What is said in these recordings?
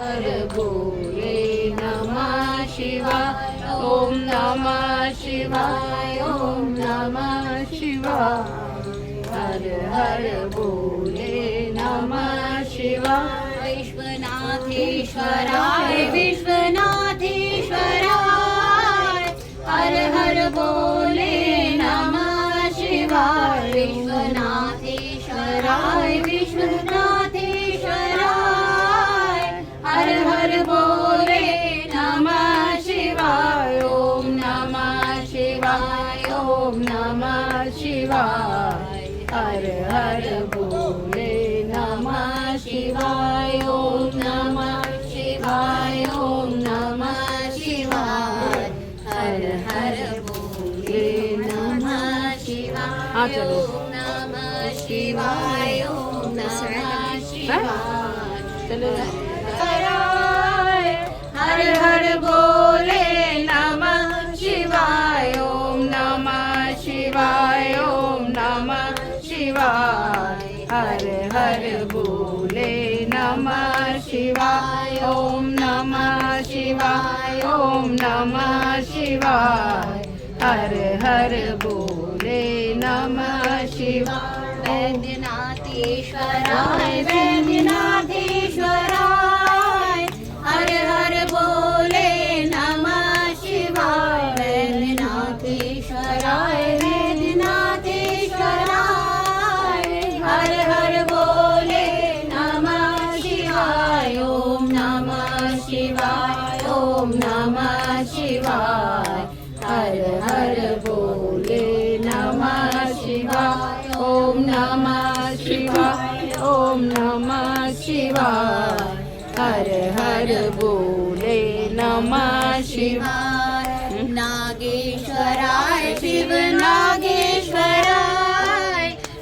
हर बोले नमः शिवाय ओम नमः शिवाय ओम नमः शिवाय हर हर बोले नमः शिवाय विश्वनाथेश्वराय विश्वनाथेश्वराय हर हर बोले नमः शिवाय विश्वनाथेश्वराय विश्वनाथेश्वराय हर हर बोले नमः शिवाय ओम नमः शिवाय ओम नमः शिवाय हर हर बोले नमः शिवाय ओम नमः शिवाय ओम नमः शिवाय हर हर बोले नमः शिवाय ओम नमः शिवाय ओम नमः शिवाय चलो हर हर बोले नमः शिवाय ओम नमः शिवाय ओम नमः शिवाय हर हर बोले नमः शिवाय ओम नमः शिवाय ओम नमः शिवाय हर हर बोले नमः शिवाय वैद्यनाथेश्वराय वैद्यनाथेश्वराय हर हर बोले नमः शिवाय वैद्यनाथेश्वराय वैद्यनाथेश्वराय हर हर बोले नमः शिवाय ओम नमः शिवाय ओम नमः शिवाय हर हर बोले नमः शिवाय ओम नमः शिवाय ओम नमः शिवाय हर हर बोले नमः शिवाय नागेश्वराय शिव नागेश्वराय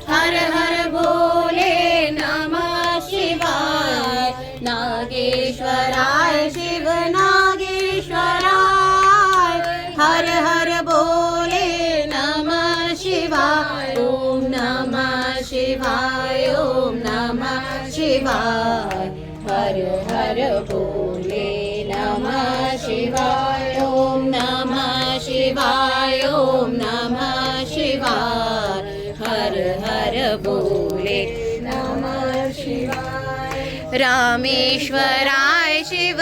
हर हर बोले नमः शिवाय नागेश्वराय शिव नागेश्वराय हर हर बोले नमः शिवाय ओम नमः शिवाय ओम नमः शिवाय हर हर बोले नमः शिवाय ओम नमः शिवाय ओम नमः शिवाय हर हर बोले नमः शिवाय रामेश्वराय शिव